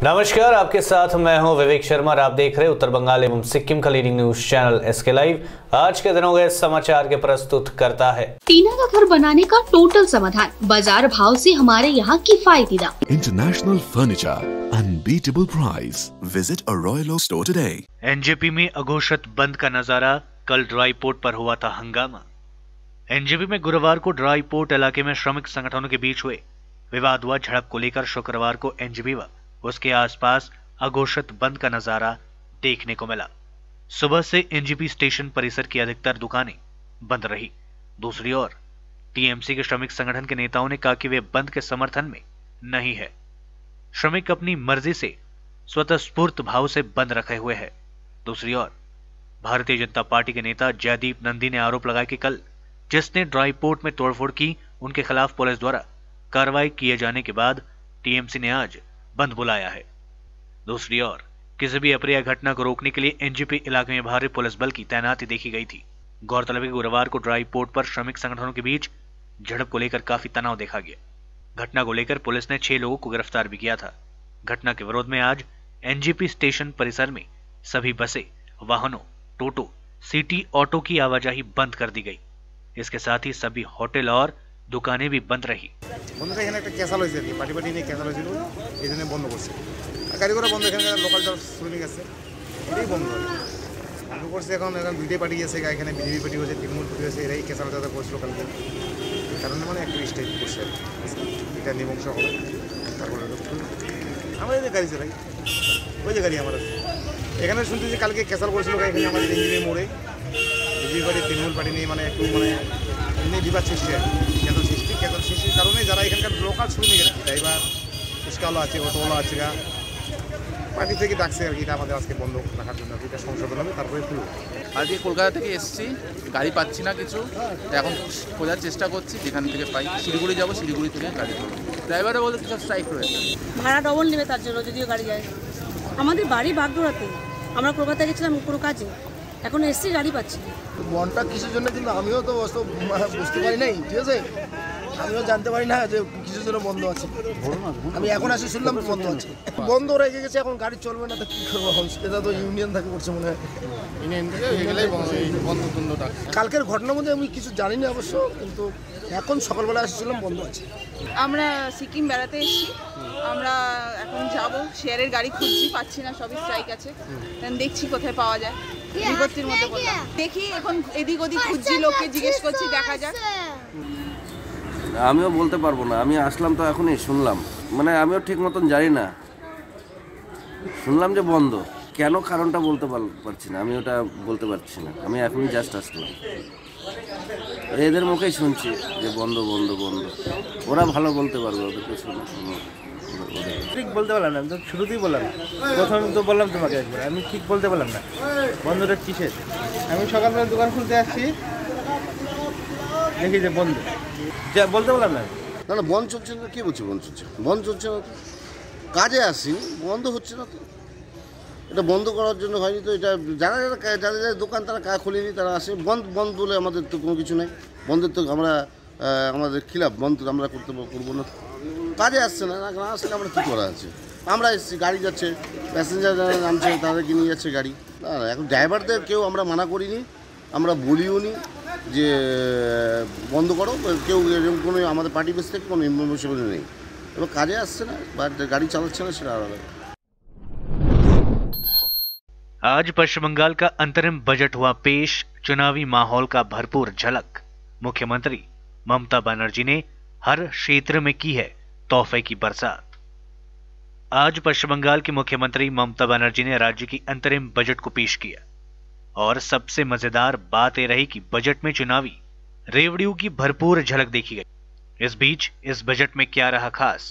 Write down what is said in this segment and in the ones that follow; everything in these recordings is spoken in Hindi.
नमस्कार, आपके साथ मैं हूं विवेक शर्मा और आप देख रहे हैं उत्तर बंगाल एवं सिक्किम का leading news channel SK live. आज के दिनों के समाचार के प्रस्तुत करता है टीना का घर बनाने का टोटल समाधान, बाजार भाव से हमारे यहाँ किफायती दाम। International furniture, unbeatable price. Visit a Royal Oak store today. NJP में अघोषित बंद का नजारा, कल ड्राई पोर्ट पर हुआ था हंगामा। एनजेपी में गुरुवार को ड्राई पोर्ट इलाके में श्रमिक संगठनों के बीच हुए विवाद हुआ झड़प को लेकर शुक्रवार को एनजेपी व उसके आसपास अघोषित बंद का नजारा देखने को मिला। सुबह से एनजेपी स्टेशन परिसर की अधिकतर दुकानें बंद रही। दूसरी ओर टीएमसी के श्रमिक संगठन के नेताओं ने कहा कि वे बंद के समर्थन में नहीं है। श्रमिक अपनी मर्जी से स्वतःस्फूर्त भाव से बंद रखे हुए हैं। दूसरी ओर भारतीय जनता पार्टी के नेता जयदीप नंदी ने आरोप लगाया कि कल जिसने ड्राई पोर्ट में तोड़फोड़ की उनके खिलाफ पुलिस द्वारा कार्रवाई किए जाने के बाद टीएमसी ने आज बंद बुलाया है। दूसरी ओर किसी भी अप्रिय घटना को रोकने के लिए एनजेपी इलाके में भारी पुलिस बल की तैनाती देखी गई थी। गौरतलब है कि गुरुवार को ड्राई पोर्ट पर श्रमिक संगठनों के बीच झड़प को लेकर काफी तनाव देखा गया। घटना को लेकर पुलिस ने 6 लोगों को गिरफ्तार भी किया था। घटना के विरोध में आज एनजेपी स्टेशन परिसर में सभी बसें, वाहनों, टोटो, सिटी ऑटो की आवाजाही बंद कर दी गई। इसके साथ ही सभी होटल और दुकानें भी बंद रही। বন্ধুরা এখানে একটা ক্যাসাল হয়েছে, পার্টি নিয়ে ক্যাসাল হয়েছিল, এই জন্য বন্ধ করছে। গাড়ি ঘোড়া বন্ধ, এখানে লোকাল যারা শ্রমিক আছে এটাই বন্ধ বন্ধ করছে। এখন দুইটাই পার্টি আছে, এখানে বিজেপি পার্টি হয়েছে, তৃণমূল পার্টি হয়েছে, এরাই ক্যাসাল যাতে করছিল কালকে। কারণ মানে একটা স্টেজ করছে, এটা নিবংশ হবে। তারপরে আমরা এই যে গাড়ি চালাই, ওই যে গাড়ি আমার আছে এখানে। শুনছি যে কালকে ক্যাসাল করেছিল এখানে আমাদের ইঞ্জিনিয়ার মোড়ে, বিজেপি পার্টি তৃণমূল পার্টি নিয়ে মানে একটু মানে এমনি বিবাদ সৃষ্টি হয়। ক্যাসাল সৃষ্টির কারণে যারা এখানকার লোকাল শ্রমিক আর কি, ড্রাইভার, রিক্সাওয়ালা আছে, অটোওয়ালা আছে, পার্টি থেকে ডাকছে আর কি। এটা আমাদের আজকে বন্ধ রাখার জন্য, এটা সংশোধন হবে, তারপরে খুলব। আজকে কলকাতা থেকে এসেছি, গাড়ি পাচ্ছি না কিছু, এখন খোঁজার চেষ্টা করছি। যেখান থেকে পাই শিলিগুড়ি যাবো, শিলিগুড়ি থেকে গাড়ি পাবো। ড্রাইভাররা বলতে কিছু স্ট্রাইক রয়েছে, ভাড়া ডবল নেবে তার জন্য যদিও গাড়ি যায়। আমাদের বাড়ি বাগডোরাতে, আমরা কলকাতায় গেছিলাম কোনো কাজে, এখন এসছি গাড়ি পাচ্ছি। বনটা কিসের জন্য কিন্তু আমিও তো বুঝতে পারি নাই, ঠিক আছে, আমিও জানতে পারি না যে কিছুর জন্য বন্ধ আছে। আমি এখন আসি শুনলাম তো বন্ধ আছে, বন্ধ রেখে গেছে, এখন গাড়ি চলবে না তো কী করবো। এটা তো ইউনিয়ন থাকে করছে মনে হয়, কালকের ঘটনার মধ্যে আমি কিছু জানি না অবশ্য, কিন্তু এখন সকালবেলা আসছিলাম বন্ধ আছে। আমরা সিকিম বেড়াতে এসেছি, আমরা এখন যাব, শেয়ারের গাড়ি খুঁজছি, পাচ্ছি না, সবই স্ট্রাইক আছে। দেখছি কোথায় পাওয়া যায়, বিপত্তির মধ্যে বললাম। দেখি এখন এদিক ওদিক খুঁজছি, লোককে জিজ্ঞেস করছি, দেখা যাক। আমিও বলতে পারবো না, আমি আসলাম তো এখনই শুনলাম, মানে আমিও ঠিক মতন জানি না, শুনলাম যে বন্ধ। কেন কারণটা বলতে পারছি না, আমি ওটা বলতে পারছি না, আমি এখনই জাস্ট আসলাম, এদের মুখেই শুনছি যে বন্ধ বন্ধ বন্ধ। ওরা ভালো বলতে পারবে, ওদেরকে ঠিক বলতে পারলাম না, আমি তো শুরুতেই বললাম, প্রথম তো বললাম তোমাকে একবার, আমি ঠিক বলতে পারলাম না বন্ধটা কিসের। আমি সকালবেলা দোকান খুলতে আসছি, দেখি যে বন্ধ, যা বলতে পারলাম না। না না, বন্ধ চলছে না, কী বলছি বন্ধ চলছে? বন্ধ চলছে না তো, কাজে আসিনি, বন্ধ হচ্ছে না তো। এটা বন্ধ করার জন্য হয়নি তো, এটা যারা যারা দোকান তারা খুলেনি, তারা আসে। বন্ধ বলে আমাদের তো কোনো কিছু নেই, বন্ধের তো আমরা আমাদের খিলাফ, বন্ধ আমরা করবো না। কাজে আসছে না, না আসলে আমরা কী করা আছে? আমরা এসেছি, গাড়ি যাচ্ছে, প্যাসেঞ্জার যারা নামছে তাদেরকে নিয়ে যাচ্ছে গাড়ি। না এখন ড্রাইভারদের কেউ আমরা মানা করিনি, আমরা বলিও নি যে বন্ধ করো, কেউ এরকম কোনো আমাদের পার্টি বেস থেকে কোনো ইনফরমেশন নেই। এবার কাজে আসছে না বা গাড়ি চালাচ্ছে না, সেটা আলাদা। आज पश्चिम बंगाल का अंतरिम बजट हुआ पेश, चुनावी माहौल का भरपूर झलक। मुख्यमंत्री ममता बनर्जी ने हर क्षेत्र में की है तोहफे की बरसात। आज पश्चिम बंगाल की मुख्यमंत्री ममता बनर्जी ने राज्य की अंतरिम बजट को पेश किया और सबसे मजेदार बात यह रही कि बजट में चुनावी रेवड़ियों की भरपूर झलक देखी गई। इस बीच इस बजट में क्या रहा खास?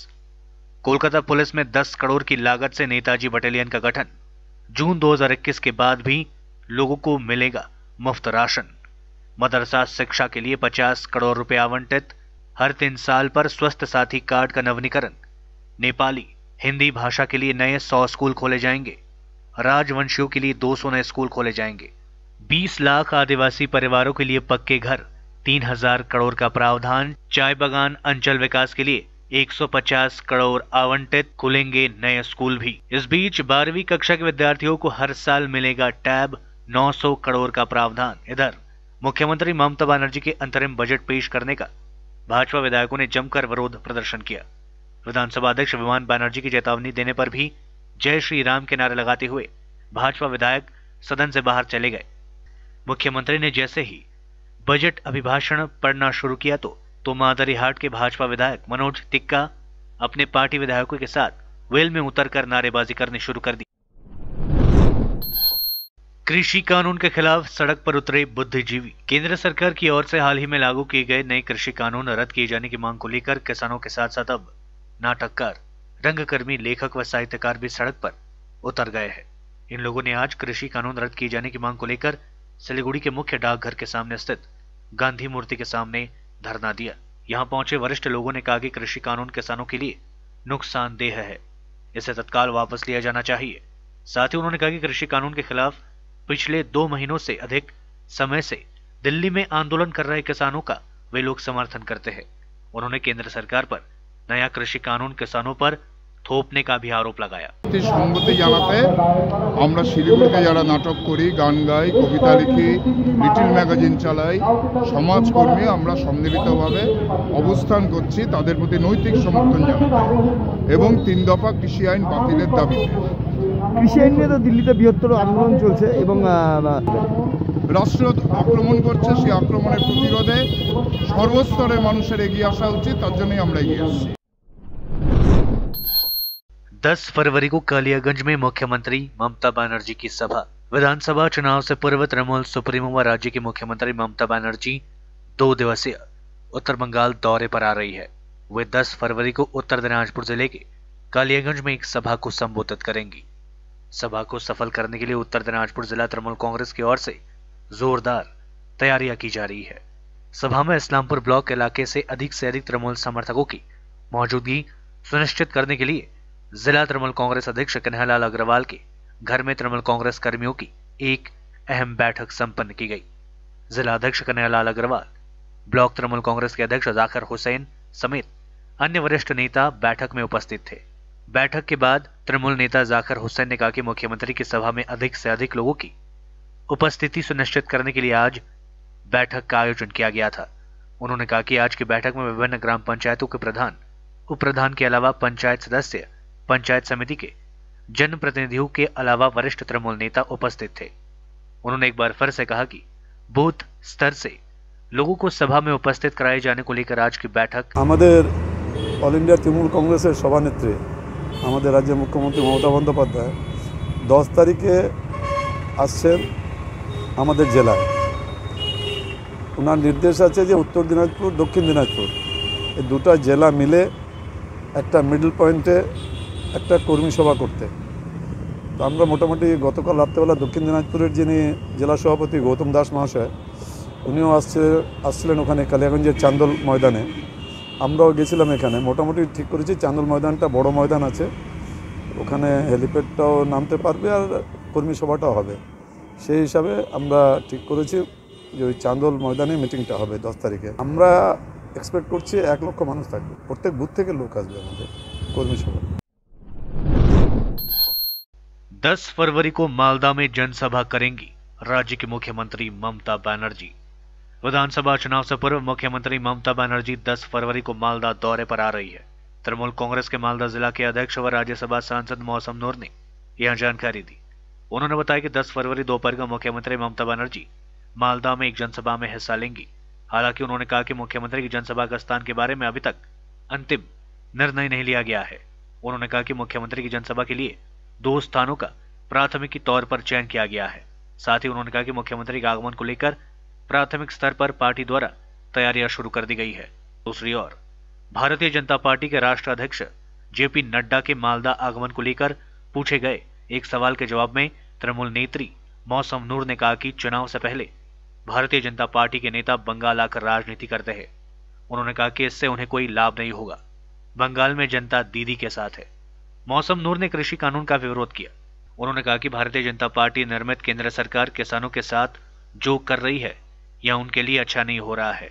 कोलकाता पुलिस में 10 करोड़ की लागत से नेताजी बटालियन का गठन। जून 2021 के बाद भी लोगों को मिलेगा मुफ्त राशन। मदरसा शिक्षा के लिए 50 करोड़ रुपए आवंटित। हर 3 साल पर स्वस्थ साथी कार्ड का नवीनीकरण। नेपाली हिंदी भाषा के लिए नए 100 स्कूल खोले जाएंगे। राजवंशियों के लिए 200 नए स्कूल खोले जाएंगे। 20 लाख आदिवासी परिवारों के लिए पक्के घर। 3000 करोड़ का प्रावधान। चाय बागान अंचल विकास के लिए 150 करोड़ आवंटित, खुलेंगे नए स्कूल भी। इस बीच 12वीं कक्षा के विद्यार्थियों को हर साल मिलेगा टैब, 900 करोड़ का प्रावधान। इधर मुख्यमंत्री ममता बनर्जी के अंतरिम बजट पेश करने का भाजपा विधायकों ने जमकर विरोध प्रदर्शन किया। विधानसभा अध्यक्ष विमान बनर्जी की चेतावनी देने पर भी जय श्री राम के नारे लगाते हुए भाजपा विधायक सदन से बाहर चले गए। मुख्यमंत्री ने जैसे ही बजट अभिभाषण पढ़ना शुरू किया तो मादरीहाट के भाजपा विधायक मनोज तिक्का अपने पार्टी विधायकों के साथ वेल में उतरकर नारेबाजी करनी शुरू कर दी। कृषि कानून के खिलाफ सड़क पर उतरे बुद्धिजीवी। केंद्र सरकार की ओर से हाल ही में लागू किए गए नए कृषि कानून रद्द किए जाने की मांग को लेकर किसानों के साथ साथ अब नाटककार, रंगकर्मी, लेखक व साहित्यकार भी सड़क पर उतर गए हैं। इन लोगों ने आज कृषि कानून रद्द किए जाने की मांग को लेकर सिलीगुड़ी के मुख्य डाकघर के सामने स्थित गांधी मूर्ति के सामने धरना दिया। यहां पहुंचे वरिष्ठ लोगों ने कहा कि कृषि कानून किसानों के लिए नुकसानदेह है, इसे तत्काल वापस लिया जाना चाहिए। साथ ही उन्होंने कहा कि कृषि कानून के खिलाफ पिछले 2 महीनों से अधिक समय से दिल्ली में आंदोलन कर रहे किसानों का वे लोग समर्थन करते हैं। उन्होंने केंद्र सरकार पर नया कृषि कानून किसानों पर थोपने का भी आरोप लगाया। संगति জানাতে আমরা শিলিগুড়িতে যারা নাটক করি, গান গাই, কবিতা লিখি, লিটল ম্যাগাজিন চালাই, সমাজকর্মী আমরা সম্মিলিতভাবে অবস্থান করছি তাদের প্রতি নৈতিক সমর্থন জানাতে এবং 3 দফা কৃষি আইন বাতিলের দাবিতে। কৃষি আইন নিয়ে তো দিল্লিতে বৃহত্তর আন্দোলন চলছে এবং রাষ্ট্র আক্রমণ করছে, সেই আক্রমণের প্রতিরোধে সর্বস্তরের মানুষের এগিয়ে আসা উচিত, তার জন্যই আমরা এগিয়ে আসছি। 10 फरवरी को कालियागंज में मुख्यमंत्री ममता बनर्जी की सभा। विधानसभा चुनाव से पूर्व तृणमूल सुप्रीमो व राज्य की मुख्यमंत्री ममता बनर्जी 2 दिवसीय उत्तर बंगाल दौरे पर आ रही है। वे 10 फरवरी को उत्तर दिनाजपुर जिले के कालियागंज में एक सभा को संबोधित करेंगी। सभा को सफल करने के लिए उत्तर दिनाजपुर जिला तृणमूल कांग्रेस की ओर से जोरदार तैयारियां की जा रही है। सभा में इस्लामपुर ब्लॉक इलाके से अधिक तृणमूल समर्थकों की मौजूदगी सुनिश्चित करने के लिए जिला तृणमूल कांग्रेस अध्यक्ष कन्हैयालाल अग्रवाल के घर में तृणमूल कांग्रेस कर्मियों की एक अहम बैठक संपन्न की गई। जिला अध्यक्ष कन्हैयालाल अग्रवाल, ब्लॉक तृणमूल कांग्रेस के अध्यक्ष जाकिर हुसैन समेत अन्य वरिष्ठ नेता बैठक में उपस्थित थे। बैठक के बाद तृणमूल नेता जाकिर हुसैन ने कहा कि मुख्यमंत्री की सभा में अधिक से अधिक लोगों की उपस्थिति सुनिश्चित करने के लिए आज बैठक का आयोजन किया गया था। उन्होंने कहा कि आज की बैठक में विभिन्न ग्राम पंचायतों के प्रधान, उप प्रधान के अलावा पंचायत सदस्य, पंचायत समिति के जनप्रतिनिधियों के अलावा वरिष्ठ तृणमूल नेता उपस्थित थे। उन्होंने एक बार फिर से कहा कि बूथ स्तर से लोगों को सभा में उपस्थित कराए जाने को लेकर आज की बैठक আমাদের অল ইন্ডিয়া তৃণমূল কংগ্রেসের সভানেত্রী আমাদের রাজ্যের মুখ্যমন্ত্রী মমতা বন্দ্যোপাধ্যায় 10 তারিখে আসছেন আমাদের জেলায়। ওনার নির্দেশ আছে যে উত্তর দিনাজপুর, দক্ষিণ দিনাজপুর এই দুটো জেলা মিলে একটা মিডল পয়েন্টে একটা কর্মী সভা করতে। তো আমরা মোটামুটি গতকাল রাত্রেবেলা দক্ষিণ দিনাজপুরের যিনি জেলা সভাপতি গৌতম দাস মহাশয় উনিও আসছিলেন ওখানে কালিয়াগঞ্জের চান্দল ময়দানে। আমরাও গেছিলাম এখানে। মোটামুটি ঠিক করেছি চান্দল ময়দানটা বড় ময়দান আছে, ওখানে হেলিপ্যাডটাও নামতে পারবে আর কর্মী সভাটাও হবে। সেই হিসাবে আমরা ঠিক করেছি যে ওই চান্দল ময়দানে মিটিংটা হবে 10 তারিখে। আমরা এক্সপেক্ট করছি 1 লক্ষ মানুষ থাকবে, প্রত্যেক বুথ থেকে লোক আসবে আমাদের কর্মী সভা। 10 फरवरी को मालदा में जनसभा करेंगी राज्य की मुख्यमंत्री ममता बनर्जी। विधानसभा चुनाव से पूर्व मुख्यमंत्री ममता बनर्जी 10 फरवरी को मालदा दौरे पर आ रही है। तृणमूल कांग्रेस के मालदा जिला के अध्यक्ष व राज्यसभा सांसद मौसम नूर ने यह जानकारी दी। उन्होंने बताया कि 10 फरवरी दोपहर को मुख्यमंत्री ममता बनर्जी मालदा में एक जनसभा में हिस्सा लेंगी। हालांकि उन्होंने कहा कि मुख्यमंत्री की जनसभा का स्थान के बारे में अभी तक अंतिम निर्णय नहीं लिया गया है। उन्होंने कहा कि मुख्यमंत्री की जनसभा के लिए 2 स्थानों का प्राथमिकी तौर पर चयन किया गया है। साथ ही उन्होंने कहा कि मुख्यमंत्री के आगमन को लेकर प्राथमिक स्तर पर पार्टी द्वारा तैयारियां शुरू कर दी गई है। दूसरी ओर भारतीय जनता पार्टी के राष्ट्रीय अध्यक्ष जेपी नड्डा के मालदा आगमन को लेकर पूछे गए एक सवाल के जवाब में तृणमूल नेत्री मौसम नूर ने कहा कि चुनाव से पहले भारतीय जनता पार्टी के नेता बंगाल आकर राजनीति करते हैं। उन्होंने कहा कि इससे उन्हें कोई लाभ नहीं होगा। बंगाल में जनता दीदी के साथ है। मौसम नूर ने कृषि कानून का विरोध किया। उन्होंने कहा कि भारतीय जनता पार्टी निर्मित केंद्र सरकार किसानों के साथ जो कर रही है यह उनके लिए अच्छा नहीं हो रहा है।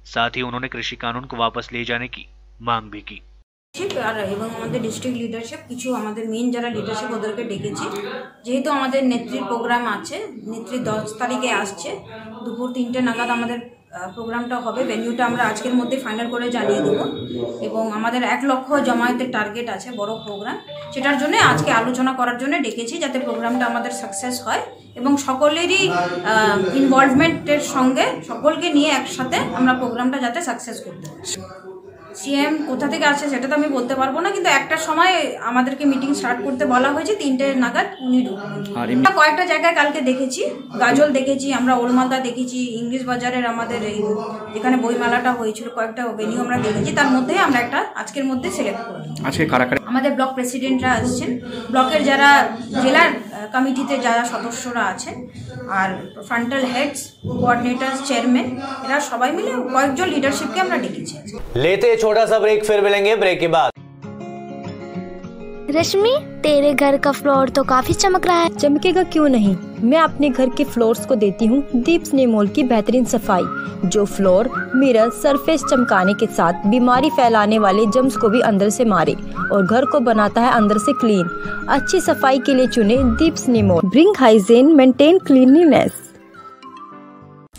साथ ही उन्होंने कृषि कानून को वापस ले जाने की मांग भी की। আর এবং আমাদের ডিস্ট্রিক্ট লিডারশিপ কিছু আমাদের মেন যারা লিডারশিপ ওদেরকে ডেকেছি, যেহেতু আমাদের নেত্রীর প্রোগ্রাম আছে, নেত্রী 10 তারিখে আসছে, দুপুর 3টে নাগাদ আমাদের প্রোগ্রামটা হবে। ভেন্যুটা আমরা আজকের মধ্যে ফাইনাল করে জানিয়ে দেবো এবং আমাদের 1 লক্ষ জমায়েতের টার্গেট আছে, বড় প্রোগ্রাম, সেটার জন্য আজকে আলোচনা করার জন্য ডেকেছি, যাতে প্রোগ্রামটা আমাদের সাকসেস হয় এবং সকলেরই ইনভলভমেন্টের সঙ্গে সকলকে নিয়ে একসাথে আমরা প্রোগ্রামটা যাতে সাকসেস করতে পারি। সিএম কোথা থেকে আসছে সেটা তো আমি বলতে পারবো না, কিন্তু একটা সময় আমাদেরকে মিটিং স্টার্ট করতে বলা হয়েছে, 3টে নাগাদ উনি ঢুকবেন। কয়েকটা জায়গায় কালকে দেখেছি, গাজল দেখেছি, আমরা ওলমালদা দেখেছি, ইংলিশ বাজারের আমাদের এই যেখানে বইমেলাটা হয়েছিল কয়েকটা ভেন্যু আমরা দেখেছি, তার মধ্যে আমরা একটা আজকের মধ্যে সিলেক্ট করলাম। আজকে কারা কারা? আমাদের ব্লক প্রেসিডেন্টরা আসছেন, ব্লকের যারা জেলার কমিটিতে যারা সদস্যরা আছেন, আর ফ্রন্টাল হেডস, কোঅর্ডিনেটরস, চেয়ারম্যান, এরা সবাই মিলে কয়েকজন লিডারশিপকে আমরা ডেকেছি। लेते छोटा सा ब्रेक, फिर मिलेंगे ब्रेक के बाद। रश्मि, तेरे घर का फ्लोर तो काफी चमक रहा है। चमकेगा क्यों नहीं, मैं अपने घर के फ्लोर्स को देती हूँ दीप स्नेमोल की बेहतरीन सफाई, जो फ्लोर मिरर सरफेस चमकाने के साथ बीमारी फैलाने वाले जम्स को भी अंदर से मारे और घर को बनाता है अंदर से क्लीन। अच्छी सफाई के लिए चुने दीप स्नेमोल। Bring hygiene, maintain cleanliness.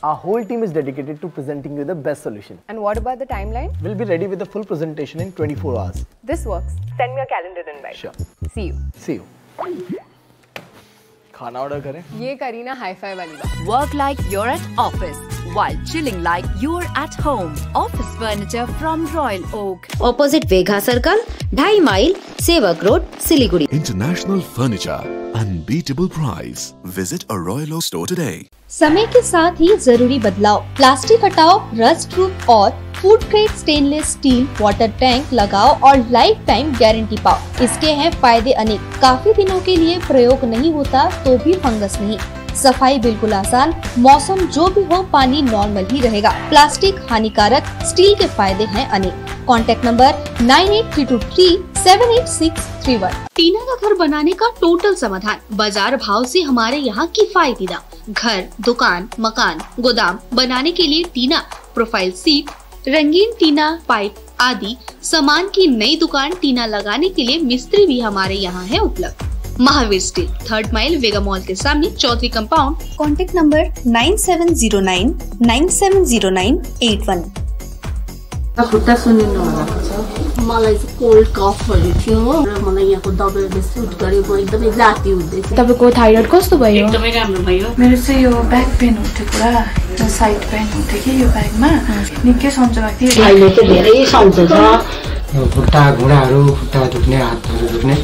Our whole team is dedicated to presenting you the best solution. And what about the timeline? We'll be ready with the full presentation in 24 hours. This works. Send me a calendar invite. Sure. See you. See you. खाना ऑर्डर करें? ये करी ना हाई-फाई वाली बात। Work like you're at office while chilling like you're at home. Office furniture from Royal Oak. Opposite Vegha Circle, 2.5 mile, Sevak Road, Siliguri. International Furniture, unbeatable price. Visit a Royal Oak store today. समय के साथ ही जरूरी बदलाव, प्लास्टिक हटाओ, रस्ट प्रूफ और food grade stainless still water tank लगाओ और लाइफ टाइम गारंटी पाओ। इसके हैं फायदे अनेक। काफी दिनों के लिए प्रयोग नहीं होता तो भी फंगस नहीं, सफाई बिल्कुल आसान, मौसम जो भी हो पानी नॉर्मल ही रहेगा। प्लास्टिक हानिकारक, स्टील के फायदे हैं अनेक। Contact number 9832378631। टीना का घर बनाने का टोटल समाधान, बाजार भाव से हमारे यहाँ किफायती दाम। घर, दुकान, मकान, गोदाम बनाने के लिए टीना, प्रोफाइल सीट, रंगीन टीना, पाइप आदि सामान की नई दुकान टीना लगाने के लिए मिस्त्री भी हमारे यहाँ है उपलब्ध। महावीर स्टील, 3rd माइल, वेगा मॉल के सामने, चौधरी कंपाउंड। Contact number 9709970981। खुट्टा सुनिनु मलाई चाहिँ कोल्ड कफहरू थियो र मलाई यहाँको दबाईले सुट गरे, म एकदमै जाती हुँदै थियो। तपाईको थाइरोइड कस्तो भयो? एकदमै राम्रो भयो। मेरो चाहिँ यो ब्याक पेन हुन्थ्यो, पुरा साइड पेन हुन्थ्यो कि यो ब्याकमा, निकै सन्चो भएको थियो। अहिले चाहिँ धेरै सन्चो छ। खुट्टा घुँडाहरू, खुट्टा दुख्ने, हातहरू दुख्ने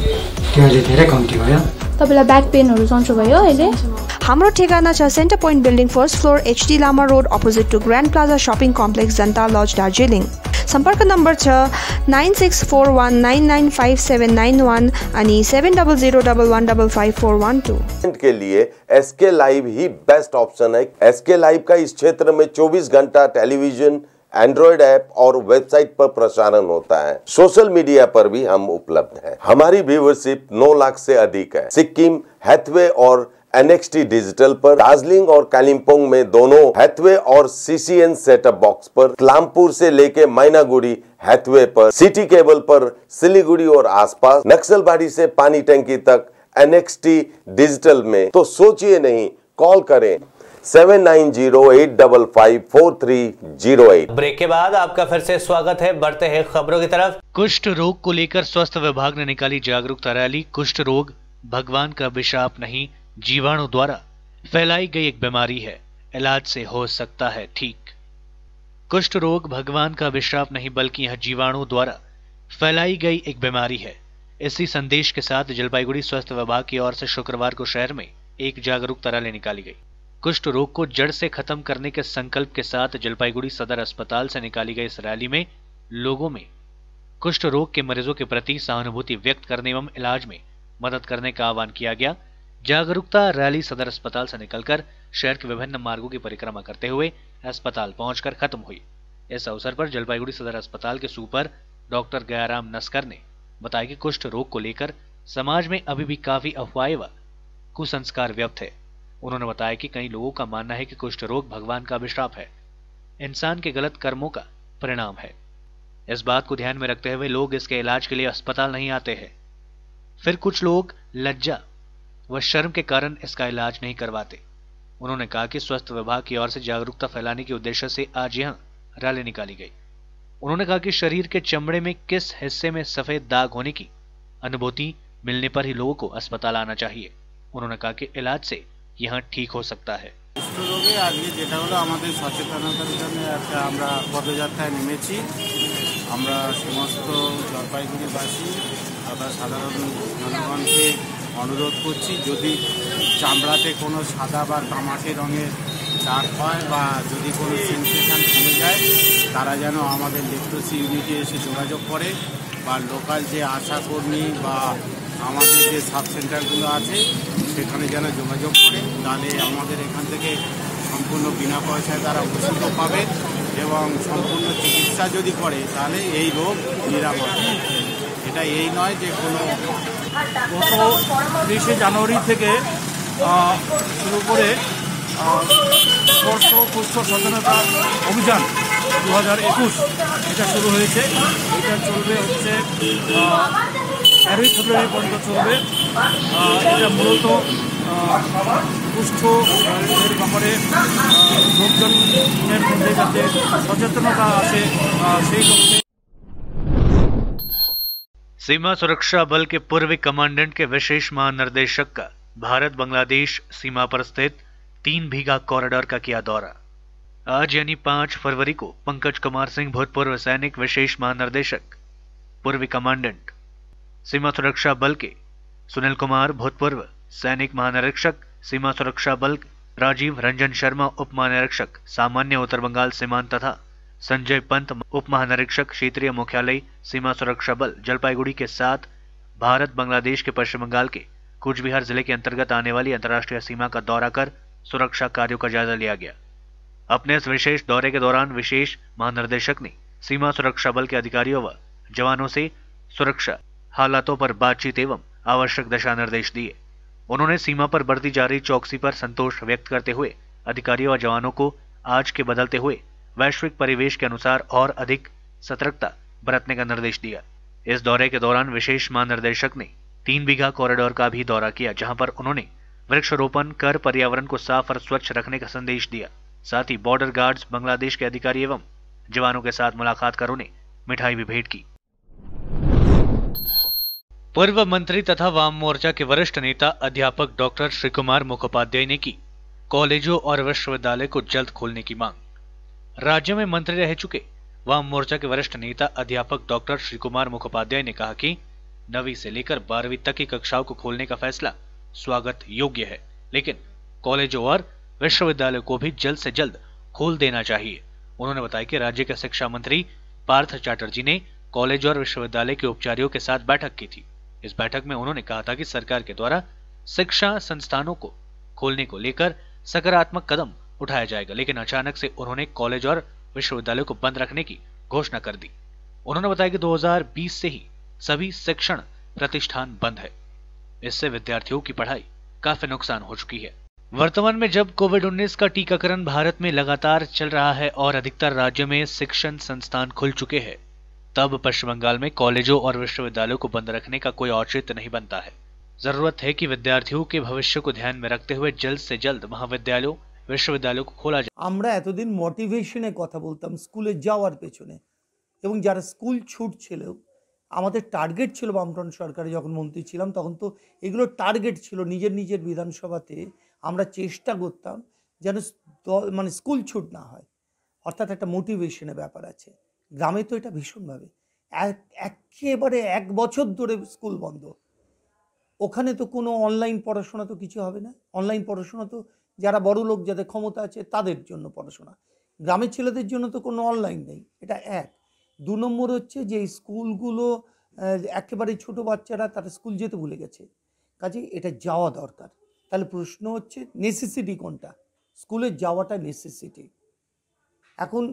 त्यो अहिले धेरै कम्ती भयो। तपाईलाई ब्याक पेनहरू सन्चो भयो अहिले? हाम्रो ठेगाना छ centre point building, 1st floor, HD Lama road, opposite to Grand Plaza shopping complex, Janata lodge, Darjeeling. सम्पर्क नम्बर छ 9641995791 अनि 7001155412। के लिए SK लाइव ही बेस्ट ऑप्शन है। SK लाइव का इस क्षेत्र में 24 घंटा टेलीविजन, एंड्रॉइड ऐप और वेबसाइट पर प्रसारण होता है। सोशल मीडिया पर भी हम उपलब्ध हैं। हमारी व्यूवरशिप 9 लाख से अधिक है। सिक्किम, हैथवे और NXT डिजिटल पर, दार्जिलिंग और कालिम्पोंग में दोनों हैथवे और CCN सेटअप बॉक्स पर, क्लामपुर से लेके मैनागुड़ी हैथवे पर, सिटी केबल पर, सिलीगुड़ी और आसपास, नक्सलबाड़ी से पानी टंकी तक NXT डिजिटल में। तो सोचिए नहीं, कॉल करें 7908554308। ब्रेक के बाद आपका फिर से स्वागत है। बढ़ते हैं खबरों की तरफ। कुष्ठ रोग को लेकर स्वास्थ्य विभाग ने निकाली जागरूकता रैली। कुष्ठ रोग भगवान का अभिशाप नहीं, जीवाणु द्वारा फैलाई गई एक बीमारी है, इलाज से हो सकता है ठीक। कुष्ठ रोग भगवान का अभिशाप नहीं, बल्कि यह जीवाणु द्वारा फैलाई गई एक बीमारी है। इसी संदेश के साथ जलपाईगुड़ी स्वास्थ्य विभाग की ओर से शुक्रवार को शहर में एक जागरूकता रैली निकाली गई। कुष्ठ रोग को जड़ से खत्म करने के संकल्प के साथ जलपाईगुड़ी सदर अस्पताल से निकाली गई इस रैली में लोगों में कुष्ठ रोग के मरीजों के प्रति सहानुभूति व्यक्त करने एवं इलाज में मदद करने का आह्वान किया गया। जागरूकता रैली सदर अस्पताल से निकलकर शहर के विभिन्न मार्गों की परिक्रमा करते हुए अस्पताल पहुंचकर खत्म हुई। इस अवसर पर जलपाईगुड़ी सदर अस्पताल के सुपर डॉक्टर गयाराम नस्कर ने बताया कि कुष्ठ रोग को लेकर समाज में अभी भी काफी अफवाहें व कुसंस्कार व्यक्त है। उन्होंने बताया कि कई लोगों का मानना है कि कुष्ठ रोग भगवान का अभिशाप है, इंसान के गलत कर्मों का परिणाम है। इस बात को ध्यान में रखते हुए लोग इसके इलाज के लिए अस्पताल नहीं आते हैं। फिर कुछ लोग लज्जा व शर्म के कारण इसका इलाज नहीं करवाते। उन्होंने कहा कि स्वास्थ्य विभाग की ओर से जागरूकता फैलाने के उद्देश्य से आज यहां रैली निकाली गई। उन्होंने कहा कि शरीर के चमड़े में किस हिस्से में सफेद दाग होने की अनुभूति मिलने पर ही लोगों को अस्पताल आना चाहिए। उन्होंने कहा कि इलाज से यहां ठीक हो सकता है। रोगे आज যেটা হলো আমাদের সচেতনতার জন্য একটা আমরা পদযাত্রায় নেমেছি। আমরা সমস্ত জলপাইগুড়িবাসী তথা সাধারণ জনগণকে অনুরোধ করছি, যদি চামড়াতে কোনো সাদা বা তামাটে রঙের দাগ হয় বা যদি কোনো সেন্সেশন কমে যায়, তারা যেন আমাদের লেপ্রোসি ইউনিটে এসে যোগাযোগ করে বা লোকাল যে আশাকর্মী বা আমাদের যে সাব সেন্টারগুলো আছে সেখানে যেন যোগাযোগ করে। তাহলে আমাদের এখান থেকে সম্পূর্ণ বিনা পয়সায় তারা ওষুধও পাবে এবং সম্পূর্ণ চিকিৎসা যদি করে তাহলে এই রোগ নিরাময়। এটা এই নয় যে কোনো গত 30শে জানুয়ারি থেকে শুরু করে স্পর্শ কুষ্ঠ সচেতনতা অভিযান 2021 এটা শুরু হয়েছে। এটা চলবে হচ্ছে 13 ফেব্রুয়ারি পর্যন্ত চলবে। এটা মূলত কুষ্ঠ এর ব্যাপারে লোকজনের মধ্যে যাতে সচেতনতা আসে সেই লক্ষ্যে। सीमा सुरक्षा बल के पूर्व कमांडेंट के विशेष महानिर्देशक का भारत बांग्लादेश सीमा पर स्थित 3 बीघा कॉरिडोर का किया दौरा। आज यानी 5 फरवरी को पंकज कुमार सिंह भूतपूर्व सैनिक विशेष महानिर्देशक पूर्व कमांडेंट सीमा सुरक्षा बल के सुनील कुमार भूतपूर्व सैनिक महानिरीक्षक सीमा सुरक्षा बल राजीव रंजन शर्मा उप महानिरीक्षक सामान्य उत्तर बंगाल सीमांत तथा संजय पंत उप महानिरीक्षक क्षेत्रीय मुख्यालय सीमा सुरक्षा बल जलपाईगुड़ी के साथ भारत बांग्लादेश के पश्चिम बंगाल के कूच बिहार जिले के अंतर्गत आने वाली अंतर्राष्ट्रीय सीमा का दौरा कर सुरक्षा कार्यों का जायजा लिया गया। अपने इस विशेष दौरे के दौरान विशेष महानिर्देशक ने सीमा सुरक्षा बल के अधिकारियों व जवानों से सुरक्षा हालातों पर बातचीत एवं आवश्यक दिशा निर्देश दिए। उन्होंने सीमा पर बढ़ती जा रही चौकसी पर संतोष व्यक्त करते हुए अधिकारियों व जवानों को आज के बदलते हुए वैश्विक परिवेश के अनुसार और अधिक सतर्कता बरतने का निर्देश दिया। इस दौरे के दौरान विशेष महानिर्देशक ने 3 बीघा कॉरिडोर का भी दौरा किया, जहां पर उन्होंने वृक्षारोपण कर पर्यावरण को साफ और स्वच्छ रखने का संदेश दिया। साथ ही बॉर्डर गार्ड्स बांग्लादेश के अधिकारी एवं जवानों के साथ मुलाकात कर उन्हें मिठाई भी भेंट की। पूर्व मंत्री तथा वाम मोर्चा के वरिष्ठ नेता अध्यापक डॉक्टर श्री कुमार मुखोपाध्याय ने की कॉलेजों और विश्वविद्यालय को जल्द खोलने की मांग। राज्य में मंत्री रह चुके वाम मोर्चा के वरिष्ठ नेता अध्यापक डॉक्टर श्री कुमार मुखोपाध्याय ने कहा कि 9वीं से लेकर 12वीं तक की कक्षाओं को खोलने का फैसला स्वागत योग्य है, लेकिन कॉलेजों और विश्वविद्यालयों को भी जल्द से जल्द खोल देना चाहिए। उन्होंने बताया कि राज्य के शिक्षा मंत्री पार्थ चैटर्जी ने कॉलेज और विश्वविद्यालय के उपचारियों के साथ बैठक की थी। इस बैठक में उन्होंने कहा था कि सरकार के द्वारा शिक्षा संस्थानों को खोलने को लेकर सकारात्मक कदम उठाया जाएगा, लेकिन अचानक से उन्होंने कॉलेज और विश्वविद्यालय को बंद रखने की घोषणा कर दी। उन्होंने बताया कि 2020 से ही सभी शिक्षण प्रतिष्ठान बंद है। इससे विद्यार्थियों की पढ़ाई काफी नुकसान हो चुकी है। वर्तमान में जब कोविड-19 का टीकाकरण भारत में लगातार चल रहा है और अधिकतर राज्यों में शिक्षण संस्थान खुल चुके हैं, तब पश्चिम बंगाल में कॉलेजों और विश्वविद्यालयों को बंद रखने का कोई औचित्य नहीं बनता है। जरूरत है कि विद्यार्थियों के भविष्य को ध्यान में रखते हुए जल्द से जल्द महाविद्यालयों विश्वविद्यालयों को खोला जाए। আমরা এতদিন মোটিভেশনের কথা বলতাম স্কুলে যাওয়ার পেছনে, এবং যারা স্কুল ছুটছিল আমাদের টার্গেট ছিল বামফ্রন্ট সরকারে যখন মন্ত্রী ছিলাম তখন তো এগুলো টার্গেট ছিল। নিজের নিজের বিধানসভাতে আমরা চেষ্টা করতাম যেন মানে স্কুল ছুট না হয়, অর্থাৎ একটা মোটিভেশনের ব্যাপার আছে। গ্রামে তো এটা ভীষণভাবে একেবারে 1 বছর ধরে স্কুল বন্ধ। ওখানে তো কোনো অনলাইন পড়াশোনা তো কিছু হবে না। অনলাইন পড়াশোনা তো যারা বড় লোক যাদের ক্ষমতা আছে তাদের জন্য পড়াশোনা, গ্রামের ছেলেদের জন্য তো কোনো অনলাইন নেই। এটা 1। 2 নম্বর হচ্ছে যে স্কুলগুলো একেবারে ছোট বাচ্চারা তারা স্কুল যেতে ভুলে গেছে, কাজে এটা যাওয়া দরকার। তাহলে প্রশ্ন হচ্ছে নেসেসিটি কোনটা? স্কুলে যাওয়াটা নেসেসিটি। এখন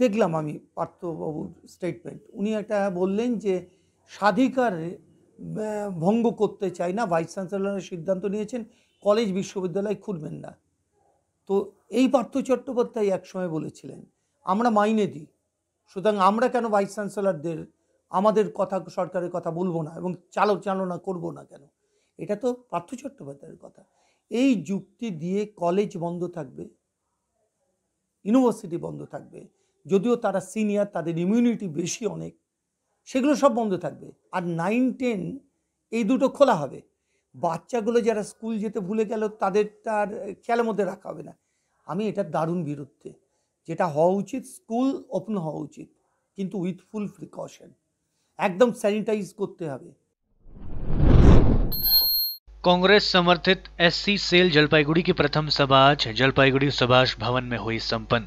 দেখলাম আমি পার্থবাবুর স্টেটমেন্ট, উনি একটা বললেন যে স্বাধিকার ভঙ্গ করতে চাই না, ভাইস চ্যান্সেলরের সিদ্ধান্ত নিয়েছেন কলেজ বিশ্ববিদ্যালয় খুলবেন না। তো এই পার্থ চট্টোপাধ্যায় একসময় বলেছিলেন আমরা মাইনে দিই, সুতরাং আমরা কেন ভাইস চ্যান্সেলরদের আমাদের কথা সরকারের কথা বলবো না এবং চালনা করবো না কেন? এটা তো পার্থ চট্টোপাধ্যায়ের কথা। এই যুক্তি দিয়ে কলেজ বন্ধ থাকবে, ইউনিভার্সিটি বন্ধ থাকবে, যদিও তারা সিনিয়র, তাদের ইমিউনিটি বেশি অনেক, সেগুলো সব বন্ধ থাকবে। আর 9-10 এই দুটো খোলা হবে। বাচ্চাগুলো যারা স্কুল যেতে ভুলে গেল তাদের তার খেয়ালের মধ্যে রাখা হবে না। আমি এটা দারুণ বিরুদ্ধে। যেটা হওয়া উচিত, স্কুল ওপেন হওয়া উচিত, কিন্তু উইথ ফুল প্রিকশন, एकदम सैनिटाइज करते হবে। कांग्रेस समर्थित एससी सेल जलपाईगुड़ी की प्रथम सभा आज जलपाईगुड़ी सुभाष भवन में हुई संपन्न।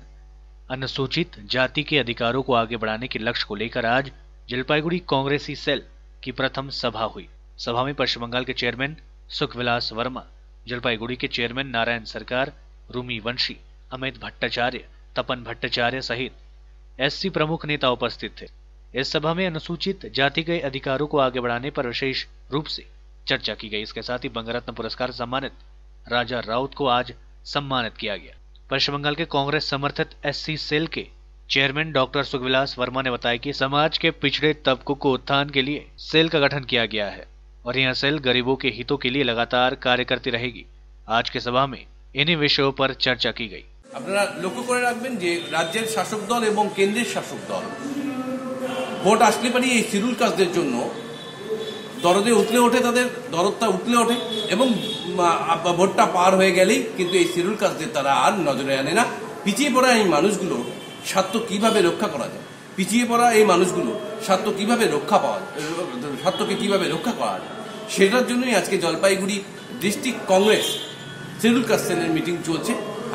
अनुसूचित जाति के अधिकारों को आगे बढ़ाने के लक्ष्य को लेकर आज जलपाईगुड़ी कांग्रेसी सेल की प्रथम सभा हुई। सभा में पश्चिम बंगाल के चेयरमैन सुखविलास वर्मा, जलपाईगुड़ी के चेयरमैन नारायण सरकार, रूमी वंशी, अमित भट्टाचार्य, तपन भट्टाचार्य सहित एससी प्रमुख नेता उपस्थित थे। इस सभा में अनुसूचित जाति के अधिकारों को आगे बढ़ाने पर विशेष रूप से चर्चा की गई। इसके साथ ही बंगरत्न पुरस्कार सम्मानित राजा राउत को आज सम्मानित किया गया। पश्चिम बंगाल के कांग्रेस समर्थित एससी सेल के चेयरमैन डॉक्टर सुखविलास वर्मा ने बताया कि समाज के पिछड़े तबकों को उत्थान के लिए सेल का गठन किया गया है और यह सेल गरीबों के हितों के लिए लगातार कार्य करती रहेगी। आज के सभा में इन्हीं विषयों पर चर्चा की गई। আপনারা লক্ষ্য করে রাখবেন যে রাজ্যের শাসক দল এবং কেন্দ্রের শাসক দল ভোট আসলে পারি এই শিডিউল কাস্টদের জন্য দরদে উঠলে ওঠে, তাদের দরদটা উঠলে ওঠে এবং ভোটটা পার হয়ে গেলেই কিন্তু এই শিডিউল কাস্টদের তারা আর নজরে আনে না। পিছিয়ে পড়া এই মানুষগুলোর স্বার্থ কিভাবে রক্ষা করা যায়, পিছিয়ে পড়া এই মানুষগুলো স্বার্থকে কিভাবে রক্ষা করা যায়, সেটার জন্যই আজকে Jalpaiguri district Congress schedule caste সেলের মিটিং চলছে।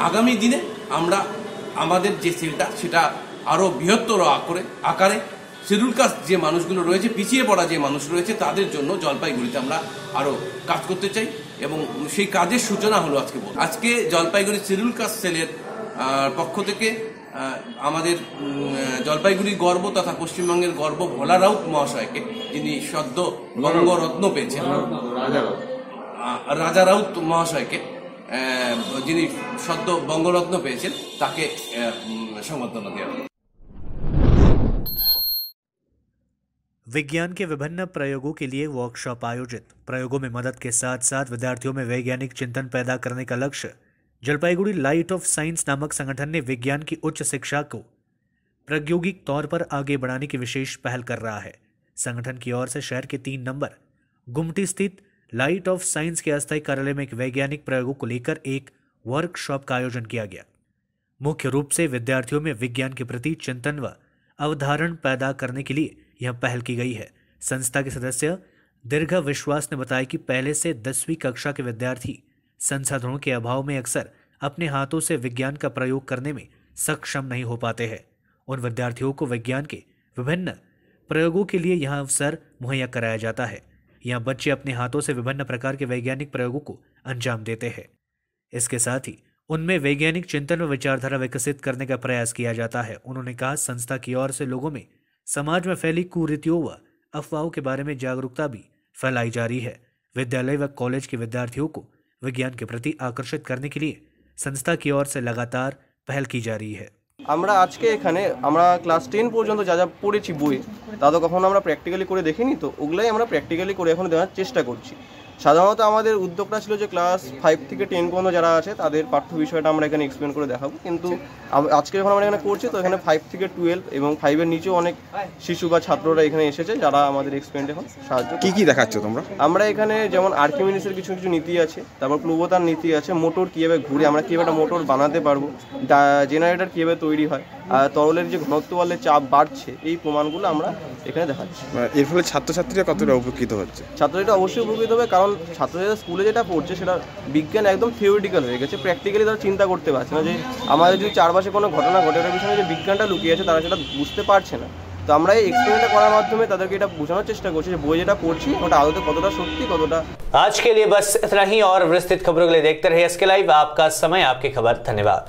আগামী দিনে আমরা আমাদের যে সেলটা সেটা আরো বৃহত্তর আকারে শিডিউল কাস্ট যে মানুষগুলো রয়েছে, পিছিয়ে পড়া যে মানুষ রয়েছে, তাদের জন্য জলপাইগুড়িতে আমরা আরো কাজ করতে চাই এবং সেই কাজের সূচনা হলো আজকে জলপাইগুড়ি শিডিউল কাস্ট সেলের পক্ষ থেকে আমাদের জলপাইগুড়ির গর্ব তথা পশ্চিমবঙ্গের গর্ব ভোলা রাউত মহাশয়কে, যিনি সদ্য বঙ্গরত্ন পেয়েছেন, রাজা রাউত মহাশয়কে যিনি সদ্য বঙ্গরত্ন পেয়েছেন, তাকে সংবর্ধনা দেওয়া। विज्ञान के विभिन्न प्रयोगों के लिए वर्कशॉप आयोजित। प्रयोगों में मदद के साथ साथ विद्यार्थियों में वैज्ञानिक चिंतन पैदा करने का लक्ष्य जलपाईगुड़ी लाइट ऑफ साइंस नामक संगठन ने विज्ञान की उच्च शिक्षा को प्रायोगिक तौर पर आगे बढ़ाने की विशेष पहल कर रहा है। संगठन की ओर से शहर के 3 नंबर गुमटी स्थित लाइट ऑफ साइंस के अस्थायी कार्यालय में एक वैज्ञानिक प्रयोगों को लेकर एक वर्कशॉप का आयोजन किया गया। मुख्य रूप से विद्यार्थियों में विज्ञान के प्रति चिंतन व अवधारण पैदा करने के लिए यह पहल की गई है। संस्था के सदस्य दीर्घ विश्वास ने बताया कि पहले से 10वीं कक्षा के विद्यार्थी संसाधनों के अभाव में अक्सर अपने हाथों से विज्ञान का प्रयोग करने में सक्षम नहीं हो पाते हैं। उन विद्यार्थियों को विज्ञान के विभिन्न प्रयोगों के लिए यह अवसर मुहैया कराया जाता है। यहाँ बच्चे अपने हाथों से विभिन्न प्रकार के वैज्ञानिक प्रयोगों को अंजाम देते हैं। इसके साथ ही उनमें वैज्ञानिक चिंतन व विचारधारा विकसित करने का प्रयास किया जाता है। उन्होंने कहा, संस्था की ओर से लोगों में समाज में फैली कुरीतियों व अफवाहों के बारे में जागरूकता भी फैलाई जा रही है। विद्यालय व कॉलेज के विद्यार्थियों को विज्ञान के प्रति आकर्षित करने के लिए संस्था की ओर से लगातार पहल की जा रही है। আমরা আজকে এখানে আমরা ক্লাস 10 পর্যন্ত যা যা পড়েছি বই, তা তো কখনো আমরা প্র্যাকটিক্যালি করে দেখিনি, তো ওগুলাই আমরা প্র্যাকটিক্যালি করে এখন দেওয়ার চেষ্টা করছি। সাধারণত আমাদের উদ্যোগটা ছিল যে ক্লাস 5 থেকে 10 পর্যন্ত যারা আছে তাদের পাঠ্য বিষয়টা আমরা এখানে এক্সপ্লেন করে দেখাবো, কিন্তু আজকে যখন আমরা এখানে করছি তো এখানে 5 থেকে 12 এবং 5 এর নিচেও অনেক শিশু বা ছাত্ররা এখানে এসেছে যারা আমাদের এক্সপ্লেন এখন সাহায্য। কি দেখাচ্ছ তোমরা? আমরা এখানে যেমন আর্কিমিডিসের কিছু কিছু নীতি আছে, তারপর প্লুবোতার নীতি আছে, মোটর কীভাবে ঘুরে আমরা কীভাবে একটা মোটর বানাতে পারবো, জেনারেটর কীভাবে তৈরি হয়, আর তরলের যে ঘনত্ব বলে চাপ বাড়ছে, এই প্রমাণগুলো আমরা এখানে দেখাচ্ছি। এর ফলে ছাত্রছাত্রীরা কতটা উপকৃত হচ্ছে? ছাত্রছাত্রীরা অবশ্যই উপকৃত হবে, কারণ ছাত্রছাত্রীরা স্কুলে যেটা পড়ছে সেটা বিজ্ঞান একদম থিওরিটিক্যাল হয়ে গেছে, প্র্যাকটিক্যালি তারা চিন্তা করতে পারছে না যে আমাদের যদি চারপাশে কোনো ঘটনা ঘটে ওটার পিছনে যে বিজ্ঞানটা লুকিয়ে আছে তারা সেটা বুঝতে পারছে না। তো আমরা এই এক্সপেরিমেন্টটা করার মাধ্যমে তাদেরকে এটা বোঝানোর চেষ্টা করছি যে বই যেটা পড়ছি ওটা আদতে কতটা সত্যি কতটা। आज के लिए बस इतना ही और विस्तृत खबरों के लिए देखते रहिए एसके लाइव। आपका समय आपकी खबर। धन्यवाद।